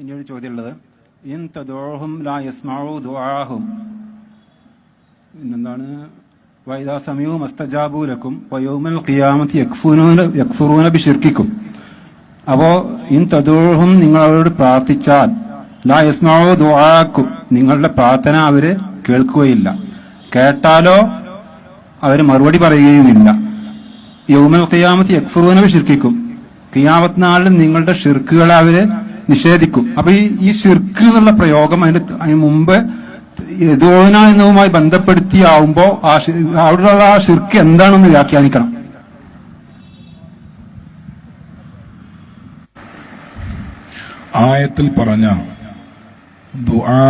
ഇനിയൊരു ചോദ്യമുള്ളത്, ഇൻ തദൂഹും ലാ യസ്മഉ ദുആഹും, പിന്നെന്താണ് വൈദാ സമീഉ മസ്തജാബു ലക്കും വയൗമൽ ഖിയാമത്തി യക്ഫുറൂന ബിശിർക്കിക്കും. അപ്പോൾ ഇൻ തദൂഹും, നിങ്ങൾ അവരോട് പ്രാർത്ഥിച്ചാൽ, ലാ യസ്മഉ ദുആക്കും, നിങ്ങളുടെ പ്രാർത്ഥന അവര് കേൾക്കുകയില്ല, കേട്ടാലോ അവര് മറുപടി പറയുകയുമില്ല. യൗമൽ ഖിയാമത്തി യക്ഫുറൂന ബിശിർക്കിക്കും, ഖിയാമത്ത് നാളിൽ നിങ്ങളുടെ ഷിർക്കുകളെ അവര് നിഷേധിക്കും. അപ്പൊ ഈ ഷിർക്ക് എന്നുള്ള പ്രയോഗം അതിന് മുമ്പ് യദൂന എന്നതുമായി ബന്ധപ്പെടുത്തിയാവുമ്പോ അവിടെയുള്ള ആ ഷിർക്ക് എന്താണെന്ന് വ്യാഖ്യാനിക്കണം. ആയത്തിൽ പറഞ്ഞ ദുആ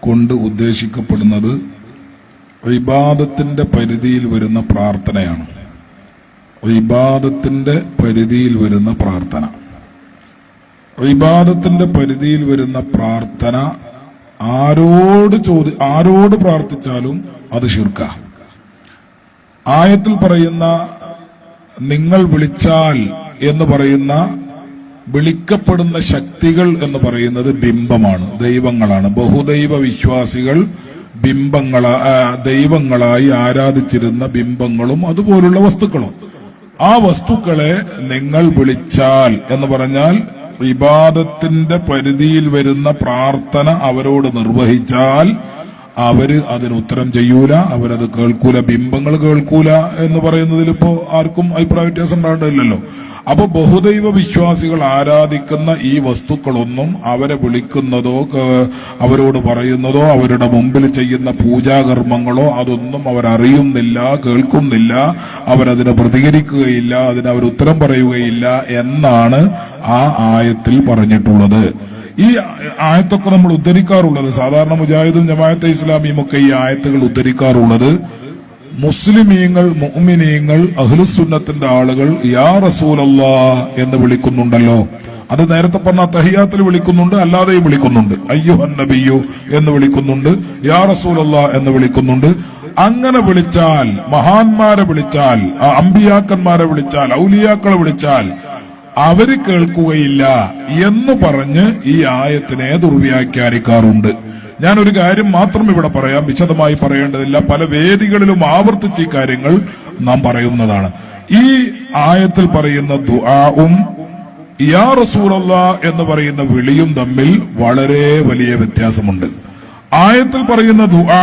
കൊണ്ട് ഉദ്ദേശിക്കപ്പെടുന്നത് ഇബാദത്തിന്റെ പരിധിയിൽ വരുന്ന പ്രാർത്ഥനയാണ്. ഇബാദത്തിന്റെ പരിധിയിൽ വരുന്ന പ്രാർത്ഥന, ഇബാദത്തിന്റെ പരിധിയിൽ വരുന്ന പ്രാർത്ഥന ആരോട് പ്രാർത്ഥിച്ചാലും അത് ശിർക്ക. ആയത്തിൽ പറയുന്ന നിങ്ങൾ വിളിച്ചാൽ എന്ന് പറയുന്ന വിളിക്കപ്പെടുന്ന ശക്തികൾ എന്ന് പറയുന്നത് ബിംബമാണ്, ദൈവങ്ങളാണ്. ബഹുദൈവ വിശ്വാസികൾ ദൈവങ്ങളായി ആരാധിച്ചിരുന്ന ബിംബങ്ങളും അതുപോലുള്ള വസ്തുക്കളും. ആ വസ്തുക്കളെ നിങ്ങൾ വിളിച്ചാൽ എന്ന് പറഞ്ഞാൽ ഇബാദത്തിന്റെ പരിധിയിൽ വരുന്ന പ്രാർത്ഥന അവരോട് നിർവഹിച്ചാൽ അവര് അതിന് ഉത്തരം ചെയ്യൂല, അവരത് കേൾക്കൂല. ബിംബങ്ങൾ കേൾക്കൂല എന്ന് പറയുന്നതിൽ ഇപ്പോ ആർക്കും അഭിപ്രായ വ്യത്യാസം ഉണ്ടാകേണ്ടതില്ലല്ലോ. അപ്പൊ ബഹുദൈവ വിശ്വാസികൾ ആരാധിക്കുന്ന ഈ വസ്തുക്കളൊന്നും അവരെ വിളിക്കുന്നതോ അവരോട് പറയുന്നതോ അവരുടെ മുമ്പിൽ ചെയ്യുന്ന പൂജാകർമ്മങ്ങളോ അതൊന്നും അവരറിയുന്നില്ല, കേൾക്കുന്നില്ല, അവരതിനെ പ്രതികരിക്കുകയില്ല, അതിനവർ ഉത്തരം പറയുകയില്ല എന്നാണ് ആ ആയത്തിൽ പറഞ്ഞിട്ടുള്ളത്. ഈ ആയത്തൊക്കെ നമ്മൾ ഉദ്ധരിക്കാറുള്ളത്, സാധാരണ മുജാഹിദും ജമാഅത്തെ ഇസ്ലാമിയും ഒക്കെ ഈ ആയത്തുകൾ ഉദ്ധരിക്കാറുള്ളത് മുസ്ലിമീങ്ങൾ, മുഅ്മിനീങ്ങൾ, അഹ്ലുസുന്നത്തിന്റെ ആളുകൾ യാ റസൂലല്ലാഹ് എന്ന് വിളിക്കുന്നുണ്ടല്ലോ. അത് നേരത്തെ പറഞ്ഞ തഹിയാത്തിൽ വിളിക്കുന്നുണ്ട്, അല്ലാതെയും വിളിക്കുന്നുണ്ട്. അയ്യുഹൻ നബിയു എന്ന് വിളിക്കുന്നുണ്ട്, യാ റസൂലല്ലാഹ് എന്ന് വിളിക്കുന്നുണ്ട്. അങ്ങനെ വിളിച്ചാൽ, മഹാന്മാരെ വിളിച്ചാൽ, അമ്പിയാക്കന്മാരെ വിളിച്ചാൽ, ഔലിയാക്കളെ വിളിച്ചാൽ അവര് കേൾക്കുകയില്ല എന്ന് പറഞ്ഞ് ഈ ആയത്തിനെ ദുർവ്യാഖ്യാനിക്കാറുണ്ട്. ഞാനൊരു കാര്യം മാത്രം ഇവിടെ പറയാം, വിശദമായി പറയേണ്ടതില്ല. പല വേദികളിലും ആവർത്തിച്ച് ഈ കാര്യങ്ങൾ നാം പറയുന്നതാണ്. ഈ ആയത്തിൽ പറയുന്ന ദുആഉം യാ റസൂലല്ലാഹ് എന്ന് പറയുന്ന വിളിയും തമ്മിൽ വളരെ വലിയ വ്യത്യാസമുണ്ട്. ആയത്തിൽ പറയുന്ന ദുആ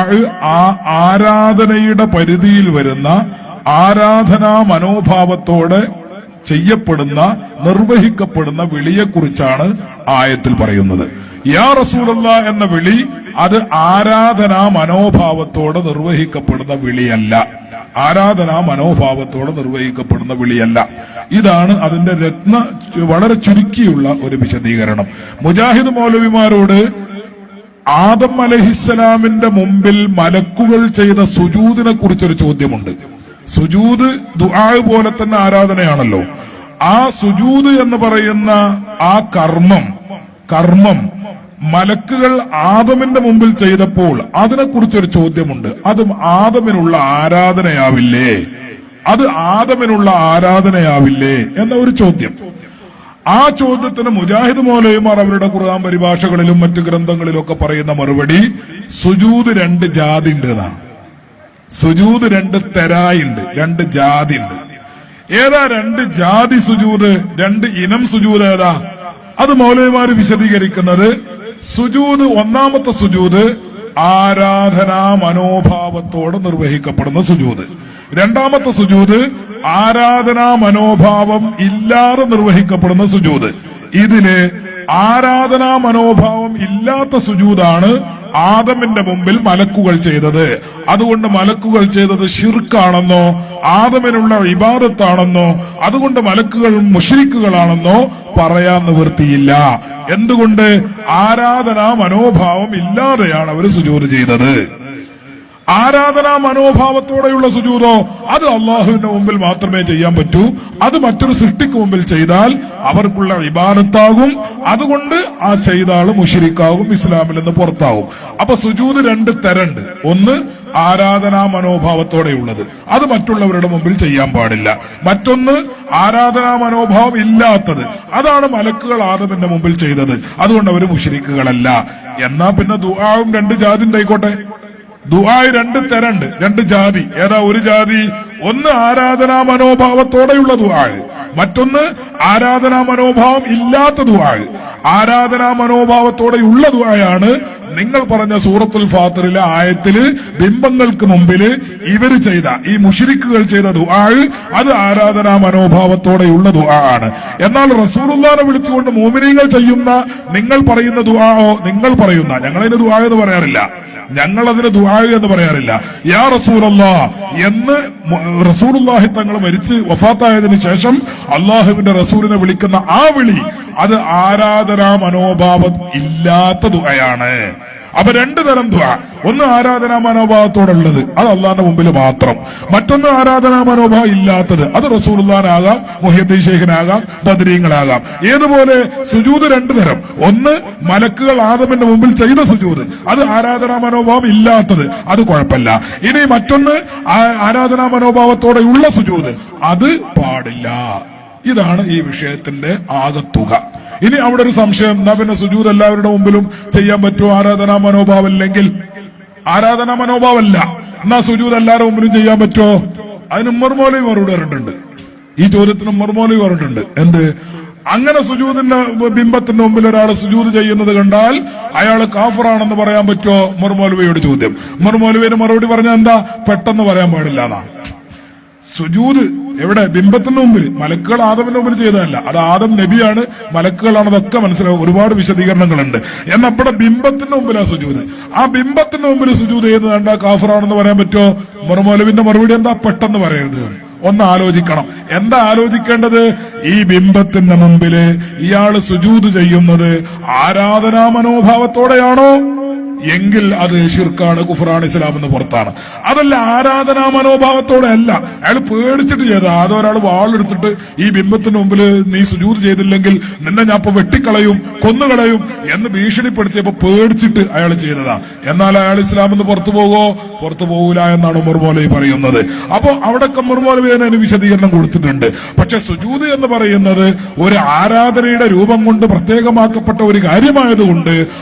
ആ ആരാധനയുടെ പരിധിയിൽ വരുന്ന ആരാധനാ മനോഭാവത്തോടെ ചെയ്യപ്പെടുന്ന, നിർവഹിക്കപ്പെടുന്ന വിളിയെക്കുറിച്ചാണ് ആയത്തിൽ പറയുന്നത്. യാ റസൂലല്ലാഹ് എന്ന വിളി അത് ആരാധനാ മനോഭാവത്തോടെ നിർവഹിക്കപ്പെടുന്ന വിളിയല്ല, ആരാധനാ മനോഭാവത്തോടെ നിർവഹിക്കപ്പെടുന്ന വിളിയല്ല. ഇതാണ് അതിന്റെ വളരെ ചുരുക്കിയുള്ള ഒരു വിശദീകരണം. മുജാഹിദ് മൗലവിമാരോട് ആദം അലൈഹിസ്സലാമിന്റെ മുമ്പിൽ മലക്കുകൾ ചെയ്ത സുജൂദിനെ കുറിച്ചൊരു ചോദ്യമുണ്ട്. സുജൂദ് ദുആ പോലെ തന്നെ ആരാധനയാണല്ലോ. ആ സുജൂദ് എന്ന് പറയുന്ന ആ കർമ്മം മലക്കുകൾ ആദമിന്റെ മുമ്പിൽ ചെയ്തപ്പോൾ അതിനെക്കുറിച്ചൊരു ചോദ്യമുണ്ട്. അതും ആദമിനുള്ള ആരാധനയാവില്ലേ, അത് ആദമിനുള്ള ആരാധനയാവില്ലേ എന്ന ഒരു ചോദ്യം. ആ ചോദ്യത്തിന് മുജാഹിദ് മൗലവിമാർ അവരുടെ ഖുർആൻ പരിഭാഷകളിലും മറ്റു ഗ്രന്ഥങ്ങളിലും ഒക്കെ പറയുന്ന മറുപടി സുജൂദ് 2 ജാതി ഉണ്ട് എന്നാണ്. സുജൂദ് 2 തരായുണ്ട്, 2 ജാതി ഉണ്ട്. ഏതാ 2 ജാതി സുജൂദ്, 2 ഇനം സുജൂദ് ഏതാ? അത് മൗലവിമാര് വിശദീകരിക്കുന്നത് സുജൂദ്, ഒന്നാമത്തെ സുജൂദ് ആരാധനാ മനോഭാവത്തോടെ നിർവഹിക്കപ്പെടുന്ന സുജൂദ്. രണ്ടാമത്തെ സുജൂദ് ആരാധനാ മനോഭാവം ഇല്ലാതെ നിർവഹിക്കപ്പെടുന്ന സുജൂദ്. ഇതില് ആരാധനാ മനോഭാവം ഇല്ലാത്ത സുജൂദാണ് ആദമിന്റെ മുമ്പിൽ മലക്കുകൾ ചെയ്തത്. അതുകൊണ്ട് മലക്കുകൾ ചെയ്തത് ശിർക്കാണെന്നോ ആദമിനുള്ള ഇബാദത്താണെന്നോ അതുകൊണ്ട് മലക്കുകൾ മുശ്രിക്കുകളാണെന്നോ പറയാൻ നിവൃത്തിയില്ല. എന്തുകൊണ്ട്? ആരാധനാ മനോഭാവം ഇല്ലാതെയാണ് അവർ സുജൂദ് ചെയ്തത്. ആരാധനാ മനോഭാവത്തോടെയുള്ള സുജൂദോ അത് അള്ളാഹുവിന്റെ മുമ്പിൽ മാത്രമേ ചെയ്യാൻ പറ്റൂ. അത് മറ്റൊരു സൃഷ്ടിക്ക് മുമ്പിൽ ചെയ്താൽ അവർക്കുള്ള ഇബാദത്താകും. അതുകൊണ്ട് ആ ചെയ്ത ആള് മുശ്രിക്കാകും, ഇസ്ലാമിൽ നിന്ന് പുറത്താകും. അപ്പൊ സുജൂദ് 2 തരണ്ട്. ഒന്ന് ആരാധനാ മനോഭാവത്തോടെയുള്ളത്. അത് മറ്റുള്ളവരുടെ മുമ്പിൽ ചെയ്യാൻ പാടില്ല. മറ്റൊന്ന് ആരാധനാ മനോഭാവം ഇല്ലാത്തത്, അതാണ് മലക്കുകൾ ആദമിന്റെ മുമ്പിൽ ചെയ്തത്. അതുകൊണ്ട് അവർ മുശ്രിക്കുകളല്ല. എന്നാ പിന്നെ ദുആവും രണ്ട് ജാതി ഉണ്ടായിക്കോട്ടെ. ദുആ രണ്ട് തരണ്ട്, രണ്ട് ജാതി. ഏതാ ഒരു ജാതി? ഒന്ന് ആരാധനാ മനോഭാവത്തോടെയുള്ള ദുആ, മറ്റൊന്ന് ആരാധനാ മനോഭാവം ഇല്ലാത്ത ദുആ. ആരാധനാ മനോഭാവത്തോടെയുള്ള ദുആയാണ് നിങ്ങൾ പറഞ്ഞ സൂറത്തുൽ ഫാത്തിറിലെ ആയത്തില് ബിംബങ്ങൾക്ക് മുമ്പില് ഇവര് ചെയ്ത, ഈ മുശ്രിക്കുകൾ ചെയ്ത ദുആ, അത് ആരാധനാ മനോഭാവത്തോടെയുള്ള ദുആ ആണ്. എന്നാൽ റസൂലുള്ളാഹിനെ വിളിച്ചുകൊണ്ട് മുഅ്മിനീങ്ങൾ ചെയ്യുന്ന, നിങ്ങൾ പറയുന്ന ദുആഓ, നിങ്ങൾ പറയുന്ന, ഞങ്ങളതിന് ദുആ എന്ന് പറയാറില്ല, ഞങ്ങൾ അതിന് ദുആ എന്ന് പറയാറില്ല. യാ റസൂലല്ലാഹ് എന്ന് റസൂലുള്ളാഹി തങ്ങൾ മരിച്ച് വഫാത്തായതിനു ശേഷം അള്ളാഹുവിന്റെ റസൂലിനെ വിളിക്കുന്ന ആ വിളി, അത് ആരാധനാ മനോഭാവം ഇല്ലാത്ത ദുആയാണ്. അപ്പൊ രണ്ടു തരം ദുആ. ഒന്ന് ആരാധനാ മനോഭാവത്തോടുള്ളത്, അത് അള്ളാന്റെ മുമ്പിൽ മാത്രം. മറ്റൊന്ന് ആരാധനാ മനോഭാവം ഇല്ലാത്തത്, അത് റസൂലുള്ളാഹിനാകാം, മുഹ്യിദ്ദീൻ ശൈഖിനാകാം, ബദരീങ്ങളാകാം. ഏതുപോലെ സുജൂദ് രണ്ടു തരം. ഒന്ന് മലക്കുകൾ ആദമിന്റെ മുമ്പിൽ ചെയ്ത സുജൂദ്, അത് ആരാധനാ മനോഭാവം ഇല്ലാത്തത്, അത് കുഴപ്പമില്ല. ഇനി മറ്റൊന്ന് ആരാധനാ മനോഭാവത്തോടെയുള്ള സുജൂദ്, അത് പാടില്ല. ഇതാണ് ഈ വിഷയത്തിന്റെ ആകത്തുക. ഇനി അവിടെ ഒരു സംശയം, എന്നാ പിന്നെ സുജൂദ് എല്ലാവരുടെ മുമ്പിലും ചെയ്യാൻ പറ്റുമോ? ആരാധനാ മനോഭാവം ഇല്ലെങ്കിൽ, ആരാധനാ മനോഭാവമല്ല, എന്നാ സുജൂദ് എല്ലാവരുടെ മുമ്പിലും ചെയ്യാൻ പറ്റുമോ? അതിന് ഉമ്മർ മൗലവി മറുപടി പറഞ്ഞിട്ടുണ്ട്. ഈ ചോദ്യത്തിന് ഉമ്മർ മൗലവി പറഞ്ഞിട്ടുണ്ട്. എന്ത്? അങ്ങനെ സുജൂദിന്റെ ബിംബത്തിന്റെ മുമ്പിൽ ഒരാൾ സുജൂദ് ചെയ്യുന്നത് കണ്ടാൽ അയാൾ കാഫറാണെന്ന് പറയാൻ പറ്റുമോ? ഉമ്മർ മൗലവിയോട് ചോദ്യം. ഉമ്മർ മൗലവിയുടെ മറുപടി പറഞ്ഞാൽ എന്താ? പെട്ടെന്ന് പറയാൻ പാടില്ല എന്നാണ്. സുജൂദ് എവിടെ? ബിംബത്തിന്റെ മുമ്പിൽ. മലക്കുകൾ ആദമിന്റെ മുമ്പിൽ ചെയ്തതല്ല, അത് ആദം നബിയാണ്, മലക്കുകളാണ്, അതൊക്കെ മനസ്സിലാവും. ഒരുപാട് വിശദീകരണങ്ങളുണ്ട്. എന്നാൽ ഇവിടെ ബിംബത്തിന്റെ മുമ്പിലാ സുജൂദ്. ആ ബിംബത്തിന്റെ മുമ്പിൽ സുജൂദ് ചെയ്ത് കണ്ടാ കാഫറാണെന്ന് പറയാൻ പറ്റുമോ? ഉമർ മൗലവിന്റെ മറുപടി എന്താ? പെട്ടെന്ന് പറയരുത്, ഒന്ന് ആലോചിക്കണം. എന്താ ആലോചിക്കേണ്ടത്? ഈ ബിംബത്തിന്റെ മുമ്പില് ഇയാള് സുജൂദ് ചെയ്യുന്നത് ആരാധനാ മനോഭാവത്തോടെയാണോ എങ്കിൽ അത് ശിർക്കാണ്, കുഫറാണ്, ഇസ്ലാമെന്ന് പുറത്താണ്. അതല്ല ആരാധനാ മനോഭാവത്തോടെ അല്ല, അയാൾ പേടിച്ചിട്ട് ചെയ്ത, അതൊരാൾ വാളെടുത്തിട്ട് ഈ ബിംബത്തിന് മുമ്പിൽ നീ സുജൂദ് ചെയ്തില്ലെങ്കിൽ നിന്നെ ഞാൻ ഇപ്പൊ വെട്ടിക്കളയും, കൊന്നുകളയും എന്ന് ഭീഷണിപ്പെടുത്തിയപ്പോ പേടിച്ചിട്ട് അയാൾ ചെയ്തതാ. എന്നാൽ അയാൾ ഇസ്ലാമെന്ന് പുറത്തു പോകോ? പുറത്തു പോകൂല എന്നാണ് ഉമർ മൗലവി പറയുന്നത്. അപ്പോ അവിടെ ഉമർ മൗലവി അതിന് വിശദീകരണം കൊടുത്തിട്ടുണ്ട്. പക്ഷെ സുജൂദ് എന്ന് പറയുന്നത് ഒരു ആരാധനയുടെ രൂപം കൊണ്ട് പ്രത്യേകമാക്കപ്പെട്ട ഒരു കാര്യമായതുകൊണ്ട്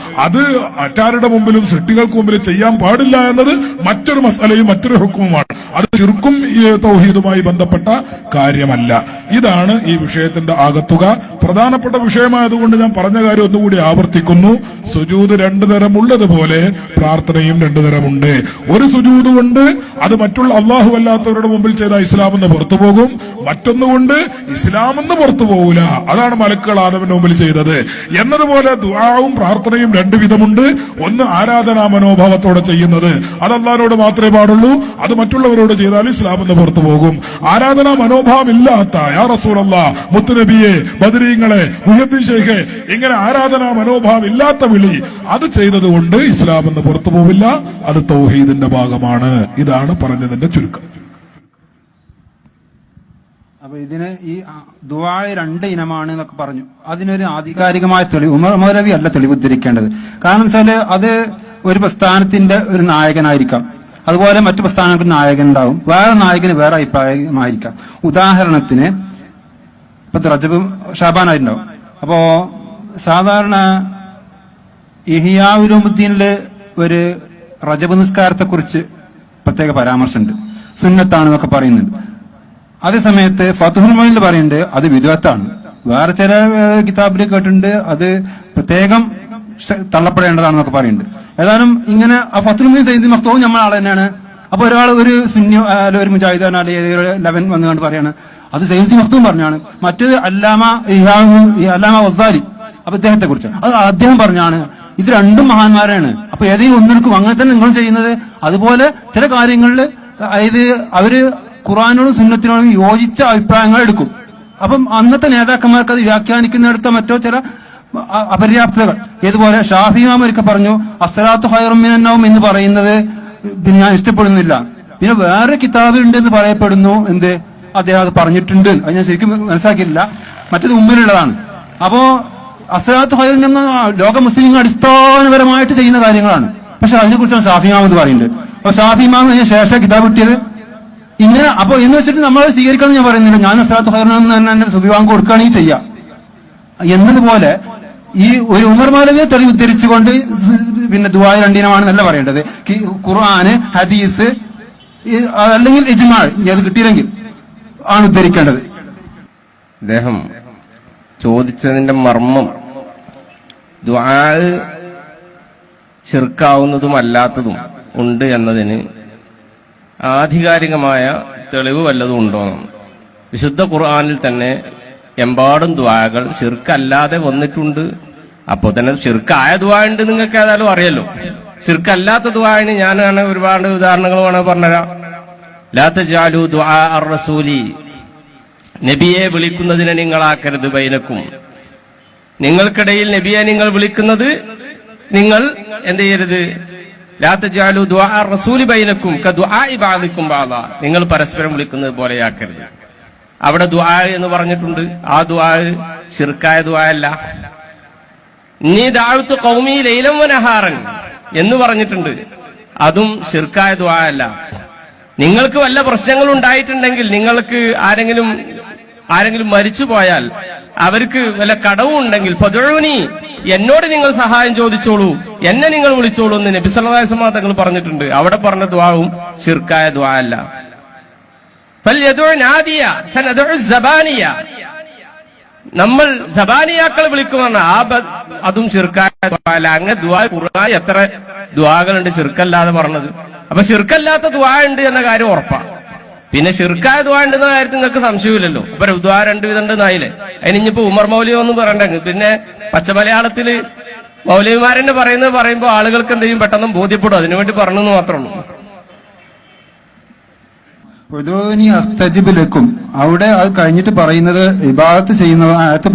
അത് മറ്റാരുടെ മുമ്പിലും സൃഷ്ടികൾക്ക് മുമ്പിൽ ചെയ്യാൻ പാടില്ല എന്നത് മറ്റൊരു മസലയും മറ്റൊരു ഹുക്കുമുമാണ്. അത് ശിർക്കും തൗഹീദുമായി ബന്ധപ്പെട്ട കാര്യമല്ല. ഇതാണ് ഈ വിഷയത്തിന്റെ ആകത്തുക. പ്രധാനപ്പെട്ട വിഷയമായതുകൊണ്ട് ഞാൻ പറഞ്ഞ കാര്യം ഒന്നുകൂടി ആവർത്തിക്കുന്നു. സുജൂദ് രണ്ടു തരമുള്ളതുപോലെ പ്രാർത്ഥനയും രണ്ടു തരമുണ്ട്. ഒരു സുജൂദ് കൊണ്ട് അത് മറ്റുള്ള അള്ളാഹു അല്ലാത്തവരുടെ മുമ്പിൽ ചെയ്ത ഇസ്ലാമെന്ന് പുറത്തു പോകും, മറ്റൊന്നുകൊണ്ട് ഇസ്ലാമെന്ന് പുറത്തു പോകൂല. അതാണ് മലക്കുകൾ ആദമിന്റെ മുമ്പിൽ ചെയ്തത്. എന്നതുപോലെ ദുആവും പ്രാർത്ഥനയും രണ്ടു വിധമുണ്ട്. ഒന്ന് ആരാധനാ മനോഭാവത്തോടെ ചെയ്യുന്നത്, അത് അല്ലാഹുവിനോട് മാത്രമേ പാടുള്ളൂ. അത് മറ്റുള്ളവരോട് ചെയ്താൽ ഇസ്ലാമെന്ന് പുറത്തു പോകും. ആരാധനാ മനോഭാവം ഇല്ലാത്ത യാ റസൂലല്ലാഹ്, മുത്തുനബിയെ, ബദരീങ്ങളെ, മുഹ്യിദ്ദീൻ ശൈഖെ, ഇങ്ങനെ ആരാധനാ മനോഭാവം ഇല്ലാത്ത വിളി, അത് ചെയ്തത് കൊണ്ട് ഇസ്ലാമെന്ന് പുറത്തു പോവില്ല. അത് തൗഹീദിന്റെ ഭാഗമാണ്. ഇതാണ് പറഞ്ഞതിന്റെ ചുരുക്കം. അപ്പൊ ഇതിന് ഈ ദുആ രണ്ട് ഇനമാണ് എന്നൊക്കെ പറഞ്ഞു. അതിനൊരു ആധികാരികമായ തെളിവ് ഉമർ മൗലവി അല്ല തെളിവ് ഉദ്ധരിക്കേണ്ടത്. കാരണം വെച്ചാല് അത് ഒരു പ്രസ്ഥാനത്തിന്റെ ഒരു നായകനായിരിക്കാം, അതുപോലെ മറ്റു പ്രസ്ഥാനങ്ങൾക്ക് നായകൻ ഉണ്ടാവും, വേറെ നായകന് വേറെ അഭിപ്രായമായിരിക്കാം. ഉദാഹരണത്തിന് ഇപ്പൊ റജബ് ഷാബാനായിട്ടുണ്ടാവും. അപ്പോ സാധാരണ ഇഹ്യാ ഉലൂമുദ്ദീനില് ഒരു റജബ് നിസ്കാരത്തെ കുറിച്ച് പ്രത്യേക പരാമർശമുണ്ട്, സുന്നത്താണെന്നൊക്കെ പറയുന്നുണ്ട്. അതേ സമയത്ത് ഫത്ഹുൽ മുഈനിൽ പറയുന്നുണ്ട് അത് വിദ്അത്താണ്. വേറെ ചില കിതാബിൽ കേട്ടിട്ടുണ്ട് അത് പ്രത്യേകം തള്ളപ്പെടേണ്ടതാണെന്നൊക്കെ പറയുന്നുണ്ട്. ഏതായാലും ഇങ്ങനെ ഫത്ഹുൽ മുഈൻ സയ്യിദ് മഖ്തൂം നമ്മൾ ആൾ തന്നെയാണ്. അപ്പൊ ഒരാൾ ഒരു സുന്നി ഒരു മുജാഹിദ് അല്ലെങ്കിൽ 11 വന്നുകൊണ്ട് പറയാണ് അത് സയ്യിദ് മഖ്തൂം പറഞ്ഞാണ്. മറ്റേത് അല്ലാമ ഗസാലി, അപ്പൊ ഇദ്ദേഹത്തെ കുറിച്ച് അത് അദ്ദേഹം പറഞ്ഞാണ്. ഇത് രണ്ടും മഹാന്മാരാണ്. അപ്പൊ ഏതെങ്കിലും ഒന്നെടുക്കും, അങ്ങനെ തന്നെ നിങ്ങളും ചെയ്യുന്നത്. അതുപോലെ ചില കാര്യങ്ങളിൽ അതായത് അവര് ഖുർആനോടും സുന്നത്തിനോടും യോജിച്ച അഭിപ്രായങ്ങൾ എടുക്കും. അപ്പം അന്നത്തെ നേതാക്കന്മാർക്ക് അത് വ്യാഖ്യാനിക്കുന്നിടത്തോ മറ്റോ ചില അപര്യാപ്തതകൾ. ഏതുപോലെ ഷാഫി ഇമാം ഒരിക്കൽ പറഞ്ഞു അസ്സലാത്തു ഖൈറും മിനൻ നൗം എന്ന് പറയുന്നത് പിന്നെ ഞാൻ ഇഷ്ടപ്പെടുന്നില്ല. പിന്നെ വേറെ കിതാബ് ഉണ്ട് എന്ന് പറയപ്പെടുന്നു. എന്ത് അദ്ദേഹം അത് പറഞ്ഞിട്ടുണ്ട്, അത് ഞാൻ ശരിക്കും മനസ്സിലാക്കിയില്ല. മറ്റേത് ഉമ്മിലുള്ളതാണ്. അപ്പോ അസ്സലാത്തു ഖൈറുൻ എന്ന ലോക മുസ്ലിങ്ങൾ അടിസ്ഥാനപരമായിട്ട് ചെയ്യുന്ന കാര്യങ്ങളാണ്. പക്ഷെ അതിനെക്കുറിച്ചാണ് ഷാഫി ഇമാം എന്ന് പറയുന്നത്. അപ്പൊ ഷാഫി ഇമാമിന് ശേഷം കിതാബ് കിട്ടിയത്. ഇങ്ങനെ അപ്പൊ എന്ന് വെച്ചിട്ട് നമ്മൾ സ്വീകരിക്കണം ഞാൻ പറയുന്നില്ല. ഞാൻ അസ്സലാത്തു ഖൈറുൻ തന്നെ സുബിവാങ്ക് കൊടുക്കുകയാണെങ്കിൽ ചെയ്യാം എന്നതുപോലെ ഈ ഒരു ഉമർ മൗലവിയെ തെളിവ് ഉദ്ധരിച്ചുകൊണ്ട് പിന്നെ ദുആ രണ്ടിനമാണെന്നല്ല പറയേണ്ടത്. ഖുർആന്, ഹദീസ് അല്ലെങ്കിൽ ഇജ്മാ അത് കിട്ടിയില്ലെങ്കിൽ ആണ് ഉദ്ധരിക്കേണ്ടത്. അദ്ദേഹം ചോദിച്ചതിന്റെ മർമ്മം ദുആ ശിർക്കാവുന്നതും അല്ലാത്തതും ഉണ്ട് എന്നതിന് ആധികാരികമായ തെളിവ് വല്ലതും ഉണ്ടോ? വിശുദ്ധ ഖുർആനിൽ തന്നെ എമ്പാടും ദുആകൾ ശിർക്കല്ലാതെ വന്നിട്ടുണ്ട്. അപ്പോ തന്നെ ശിർക്കായ ദുആ ഉണ്ട്, നിങ്ങൾക്ക് ഏതായാലും അറിയല്ലോ. ശിർക്കല്ലാത്ത ദുആന് ഞാനാണ് ഒരുപാട് ഉദാഹരണങ്ങൾ വേണമെങ്കിൽ പറഞ്ഞുതരാം. ലാ തജഅലു ദുആ അർ-റസൂലി, നബിയെ വിളിക്കുന്നതിനെ നിങ്ങളാക്കരുത് ബൈനക്കും, നിങ്ങൾക്കിടയിൽ നബിയെ നിങ്ങൾ വിളിക്കുന്നത് നിങ്ങൾ എന്ത് ചെയ്യരുത്. ലാ തജഅലു ദുആ അർ-റസൂലി ബൈനക്കും കദുആഇ ബഅദിക്കും ബഅദാ, നിങ്ങൾ പരസ്പരം വിളിക്കുന്നത് പോലെയാക്കരുത്. അവിടെ ദുആ എന്ന് പറഞ്ഞിട്ടുണ്ട്. ആ ദുആ ശിർക്കായ ദുആ അല്ല. നീ ദഅവ്തു ഖൗമി ലൈലൻ വനഹാറൻ എന്ന് പറഞ്ഞിട്ടുണ്ട്. അതും ശിർക്കായ ദുആ അല്ല. നിങ്ങൾക്ക് വല്ല പ്രശ്നങ്ങൾ ഉണ്ടായിട്ടുണ്ടെങ്കിൽ, നിങ്ങൾക്ക് ആരെങ്കിലും മരിച്ചു പോയാൽ അവർക്ക് വല്ല കടവും ഉണ്ടെങ്കിൽ ഫദ്ഉനി, എന്നോട് നിങ്ങൾ സഹായം ചോദിച്ചോളൂ, എന്നെ നിങ്ങൾ വിളിച്ചോളൂ എന്ന് നബി സല്ലല്ലാഹു അലൈഹി വസല്ലം തങ്ങൾ പറഞ്ഞിട്ടുണ്ട്. അവിടെ പറഞ്ഞ ദുആവും ശിർക്കായ ദുആ അല്ല. ഫൽയദഉ നാദിയ സനദഉ സബാനിയ, നമ്മൾ സബാനിയാക്കളെ വിളിക്കുമെന്ന് അതും ശിർക്കായ ദുആ അല്ല. അങ്ങനെ ദുആ ഖുർആനിൽ എത്ര ദുആകളുണ്ട് ശിർക്കല്ലാതെ പറഞ്ഞത്. അപ്പൊ ശിർക്കല്ലാത്ത ദുആ ഉണ്ട് എന്ന കാര്യം ഉറപ്പാണ്. പിന്നെ ശിർക്കായ ദുആ ഉണ്ടെന്ന കാര്യത്തിൽ നിങ്ങൾക്ക് സംശയമില്ലല്ലോ. ഇപ്പൊ ദുആ രണ്ട് വിധം ഉണ്ടെന്നായില്ലേ. അതിനിപ്പോ ഉമർ മൗലവി ഒന്നും പറയണ്ടെങ്കിൽ പിന്നെ പച്ച മലയാളത്തില് മൗലവിമാരെന്നെ പറയുമ്പോൾ ആളുകൾക്ക് എന്തെങ്കിലും പെട്ടെന്ന് ബോധ്യപ്പെടും. അതിനുവേണ്ടി പറഞ്ഞെന്ന് മാത്രമേ ഉള്ളൂ. അസ്തജിബ് ലക്കും, അവിടെ അത് കഴിഞ്ഞിട്ട് പറയുന്നത് ഇബാദത്ത് ചെയ്യുന്ന ആയത്ത്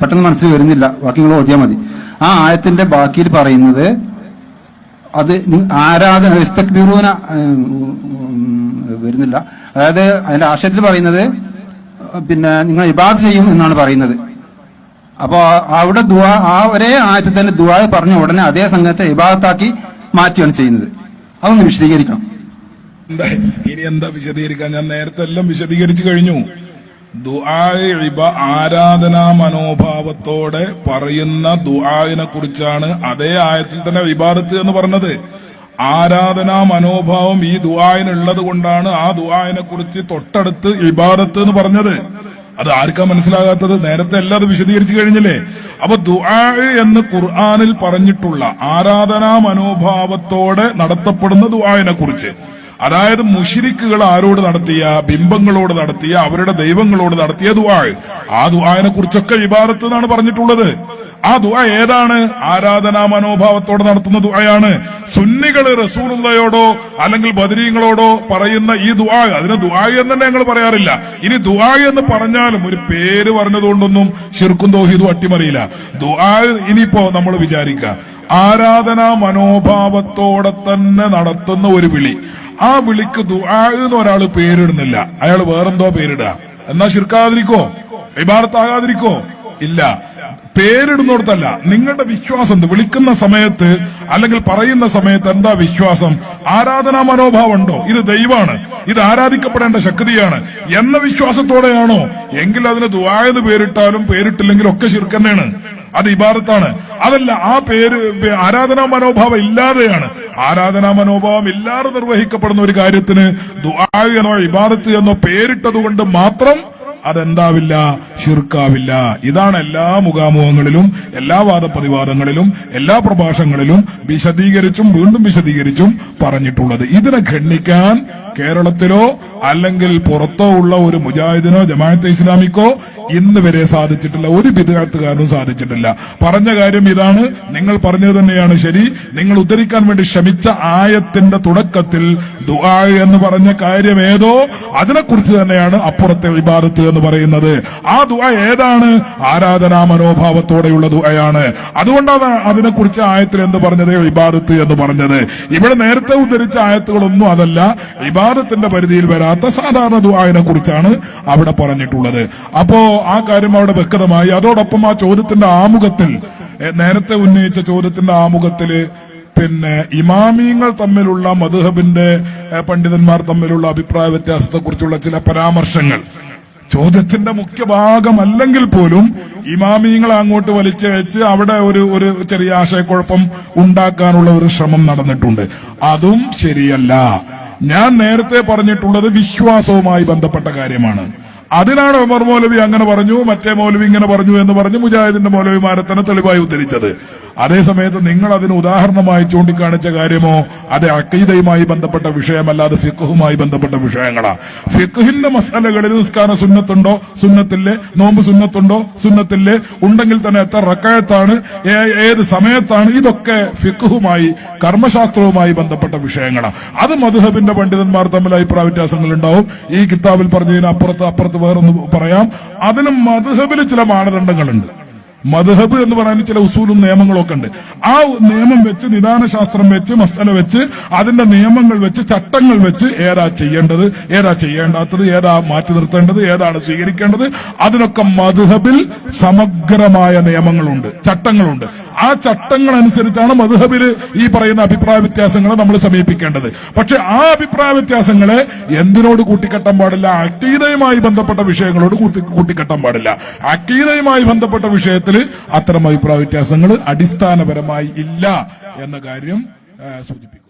പെട്ടെന്ന് മനസ്സിൽ വരുന്നില്ല, ബാക്കി നിങ്ങൾ ഓതിയാൽ മതി. ആ ആയത്തിന്റെ ബാക്കിയിൽ പറയുന്നത് അത് ആരാധന ഇസ്തക്ബിറൂന വരുന്നില്ല. അതായത് അതിന്റെ ആശയത്തിൽ പറയുന്നത് പിന്നെ നിങ്ങൾ ഇബാദത്ത് ചെയ്യും എന്നാണ് പറയുന്നത്. അപ്പൊ അവിടെ ദുആ, ആ ഒരേ ആയത്തിൽ തന്നെ ദുആ പറഞ്ഞ ഉടനെ അതേ സംഘത്തെ ഇബാദത്താക്കി മാറ്റുകയാണ് ചെയ്യുന്നത്. അതൊന്ന് വിശദീകരിക്കണം. ഇനി എന്താ വിശദീകരിക്കാൻ? ഞാൻ നേരത്തെ എല്ലാം വിശദീകരിച്ചു കഴിഞ്ഞു. ദുആ ആരാധനാ മനോഭാവത്തോടെ പറയുന്ന ദുആനെ കുറിച്ചാണ് അതേ ആയത്തിൽ തന്നെ ഇബാദത്ത് എന്ന് പറഞ്ഞത്. ആരാധനാ മനോഭാവം ഈ ദുആനുള്ളത് കൊണ്ടാണ് ആ ദുആനെ കുറിച്ച് തൊട്ടടുത്ത് ഇബാദത്ത് എന്ന് പറഞ്ഞത്. അത് ആർക്കാ മനസ്സിലാകാത്തത്? നേരത്തെ എല്ലാം അത് വിശദീകരിച്ചു കഴിഞ്ഞില്ലേ. അപ്പൊ ദുആ എന്ന് ഖുർആനിൽ പറഞ്ഞിട്ടുള്ള ആരാധനാ മനോഭാവത്തോടെ നടത്തപ്പെടുന്ന ദുആനെ കുറിച്ച്, അതായത് മുശ്രിക്കുകൾ ആരോട് നടത്തിയ, ബിംബങ്ങളോട് നടത്തിയ, അവരുടെ ദൈവങ്ങളോട് നടത്തിയ ദുആ, ആ ദുആനെ കുറിച്ചൊക്കെ ഇബാദത്ത് എന്നാണ് പറഞ്ഞിട്ടുള്ളത്. ആ ദുആ ഏതാണ്? ആരാധനാ മനോഭാവത്തോടെ നടത്തുന്ന ദുആയാണ്. സുന്നികള് റസൂലുള്ളാഹിയോടോ അല്ലെങ്കിൽ ബദരീങ്ങളോടോ പറയുന്ന ഈ ദുആ, അതിന് ദുആ എന്ന് തന്നെ ഞങ്ങൾ പറയാറില്ല. ഇനി ദുആ എന്ന് പറഞ്ഞാലും ഒരു പേര് പറഞ്ഞതുകൊണ്ടൊന്നും ശിർക്കും തൗഹീദും അട്ടിമറിയില്ല. ദുആ ഇനിയിപ്പോ നമ്മൾ വിചാരിക്കുക, ആരാധനാ മനോഭാവത്തോടെ തന്നെ നടത്തുന്ന ഒരു വിളി, ആ വിളിക്ക് ദുആ എന്ന് ഒരാൾ പേരിടുന്നില്ല, അയാൾ വേറെന്തോ പേരിടുക. എന്നാ ശിർക്കാതിരിക്കോ? ഇബാദത്താകാതിരിക്കോ? ഇല്ല. പേരിടുന്നിടത്തല്ല. നിങ്ങളുടെ വിശ്വാസം എന്ത്? വിളിക്കുന്ന സമയത്ത് അല്ലെങ്കിൽ പറയുന്ന സമയത്ത് എന്താ വിശ്വാസം? ആരാധനാ മനോഭാവം ഉണ്ടോ? ഇത് ദൈവമാണ്, ഇത് ആരാധിക്കപ്പെടേണ്ട ശക്തിയാണ് എന്ന വിശ്വാസത്തോടെയാണോ? എങ്കിൽ അതിന് ദുആ എന്ന് പേരിട്ടാലും പേരിട്ടില്ലെങ്കിലും ഒക്കെ ശിർക്ക് തന്നെയാണ്, അത് ഇബാദത്താണ്. അതല്ല, ആ പേര് ആരാധനാ മനോഭാവം ഇല്ലാതെയാണ്. ആരാധനാ മനോഭാവം ഇല്ലാതെ നിർവഹിക്കപ്പെടുന്ന ഒരു കാര്യത്തിന് ദുആ എന്നോ ഇബാദത്ത് എന്നോ പേരിട്ടത് കൊണ്ട് മാത്രം അതെന്താവില്ല? ശിർക്കാവില്ല. ഇതാണ് എല്ലാ മുഖാമുഖങ്ങളിലും, എല്ലാ വാദപ്രതിവാദങ്ങളിലും, എല്ലാ പ്രഭാഷണങ്ങളിലും വിശദീകരിച്ചും വീണ്ടും വിശദീകരിച്ചും പറഞ്ഞിട്ടുള്ളത്. ഇതിനെ ഖണ്ഡിക്കാൻ കേരളത്തിലോ അല്ലെങ്കിൽ പുറത്തോ ഉള്ള ഒരു മുജാഹിദിനോ ജമാഅത്തെ ഇസ്ലാമിക്കോ ഇന്ന് വരെ സാധിച്ചിട്ടില്ല. ഒരു ബിദ്അത്തുകാരനും സാധിച്ചിട്ടില്ല. പറഞ്ഞ കാര്യം ഇതാണ്, നിങ്ങൾ പറഞ്ഞത് തന്നെയാണ് ശരി. നിങ്ങൾ ഉദ്ധരിക്കാൻ വേണ്ടി ശ്രമിച്ച ആയത്തിന്റെ തുടക്കത്തിൽ ദുആ എന്ന് പറഞ്ഞ കാര്യം ഏതോ അതിനെക്കുറിച്ച് തന്നെയാണ് അപ്പുറത്തെ ഇബാദത്ത് എന്ന് പറയുന്നത്. ആ ദുആ ഏതാണ്? ആരാധനാ മനോഭാവത്തോടെയുള്ള ദുആയാണ്. അതുകൊണ്ടാണ് അതിനെക്കുറിച്ച് ആയത്തിൽ എന്ത് പറഞ്ഞത്? ഇബാദത്ത് എന്ന് പറഞ്ഞത്. ഇവിടെ നേരത്തെ ഉദ്ധരിച്ച ആയത്തുകളൊന്നും അതല്ല, ഇബാദത്തിന്റെ പരിധിയിൽ വരാത്ത സാധാരണ ദുആനെ കുറിച്ചാണ് അവിടെ പറഞ്ഞിട്ടുള്ളത്. അപ്പോ ആ കാര്യം അവിടെ വ്യക്തമായി. അതോടൊപ്പം ആ ചോദ്യത്തിന്റെ ആമുഖത്തിൽ, നേരത്തെ ഉന്നയിച്ച ചോദ്യത്തിന്റെ ആമുഖത്തില് പിന്നെ ഇമാമിയങ്ങൾ തമ്മിലുള്ള മദ്ഹബിന്റെ പണ്ഡിതന്മാർ തമ്മിലുള്ള അഭിപ്രായ വ്യത്യാസത്തെക്കുറിച്ചുള്ള ചില പരാമർശങ്ങൾ ചോദ്യത്തിന്റെ മുഖ്യ ഭാഗമല്ലെങ്കിൽ പോലും ഇമാമിയങ്ങളെ അങ്ങോട്ട് വലിച്ചയച്ച് അവിടെ ഒരു ചെറിയ ആശയക്കുഴപ്പം ഉണ്ടാക്കാനുള്ള ഒരു ശ്രമം നടന്നിട്ടുണ്ട്. അതും ശരിയല്ല. ഞാൻ നേരത്തെ പറഞ്ഞിട്ടുള്ളത് വിശ്വാസവുമായി ബന്ധപ്പെട്ട കാര്യമാണ്. അതിനാണ് ഉമർ മൗലവി അങ്ങനെ പറഞ്ഞു, മറ്റേ മൗലവി ഇങ്ങനെ പറഞ്ഞു എന്ന് പറഞ്ഞ് മുജാഹിദിന്റെ മൗലവിമാരെ തന്നെ തെളിവായി ഉദ്ധരിച്ചത്. അതേസമയത്ത് നിങ്ങൾ അതിന് ഉദാഹരണമായി ചൂണ്ടിക്കാണിച്ച കാര്യമോ അത് അഖീദയുമായി ബന്ധപ്പെട്ട വിഷയമല്ലാതെ ഫിഖ്ഹുമായി ബന്ധപ്പെട്ട വിഷയങ്ങളാ. ഫിഖ്ഹിന്റെ മസലകളിൽ നിസ്കാര സുന്നത്തുണ്ടോ, സുന്നത്തില്ലേ, നോമ്പ് സുന്നത്തുണ്ടോ, സുന്നത്തില്ലേ, ഉണ്ടെങ്കിൽ തന്നെ എത്ര റക്അത്താണ്, ഏത് സമയത്താണ്, ഇതൊക്കെ ഫിഖ്ഹുമായി കർമ്മശാസ്ത്രവുമായി ബന്ധപ്പെട്ട വിഷയങ്ങളാണ്. അത് മദ്ഹബിന്റെ പണ്ഡിതന്മാർ തമ്മിൽ അഭിപ്രായ വ്യത്യാസങ്ങൾ ഉണ്ടാവും. ഈ കിതാബിൽ പറഞ്ഞതിന് അപ്പുറത്ത് വേറൊന്ന് പറയാം. അതിന് മദ്ഹബിൽ ചില മാനദണ്ഡങ്ങളുണ്ട്. മദ്ഹബ് എന്ന് പറയുന്ന ചില ഉസൂലും നിയമങ്ങളും ഒക്കെ ഉണ്ട്. ആ നിയമം വെച്ച്, നിദാനശാസ്ത്രം വെച്ച്, മസല വെച്ച്, അതിന്റെ നിയമങ്ങൾ വെച്ച്, ചട്ടങ്ങൾ വെച്ച് ഏതാ ചെയ്യേണ്ടത്, ഏതാ ചെയ്യേണ്ടാത്തത്, ഏതാ മാറ്റി നിർത്തേണ്ടത്, ഏതാണ് സ്വീകരിക്കേണ്ടത്, അതിനൊക്കെ മദ്ഹബിൽ സമഗ്രമായ നിയമങ്ങളുണ്ട്, ചട്ടങ്ങളുണ്ട്. ആ ചട്ടങ്ങൾ അനുസരിച്ചാണ് മദ്ഹബിൽ ഈ പറയുന്ന അഭിപ്രായ വ്യത്യാസങ്ങളെ നമ്മൾ സമീപിക്കേണ്ടത്. പക്ഷെ ആ അഭിപ്രായ വ്യത്യാസങ്ങളെ എന്തിനോട് കൂട്ടിക്കെട്ടാൻ പാടില്ല? അഖീദയുമായി ബന്ധപ്പെട്ട വിഷയങ്ങളോട് കൂട്ടിക്കെട്ടാൻ പാടില്ല. അഖീദയുമായി ബന്ധപ്പെട്ട വിഷയത്തിൽ അത്തരം അഭിപ്രായ വ്യത്യാസങ്ങൾ അടിസ്ഥാനപരമായി ഇല്ല എന്ന കാര്യം സൂചിപ്പിക്കും.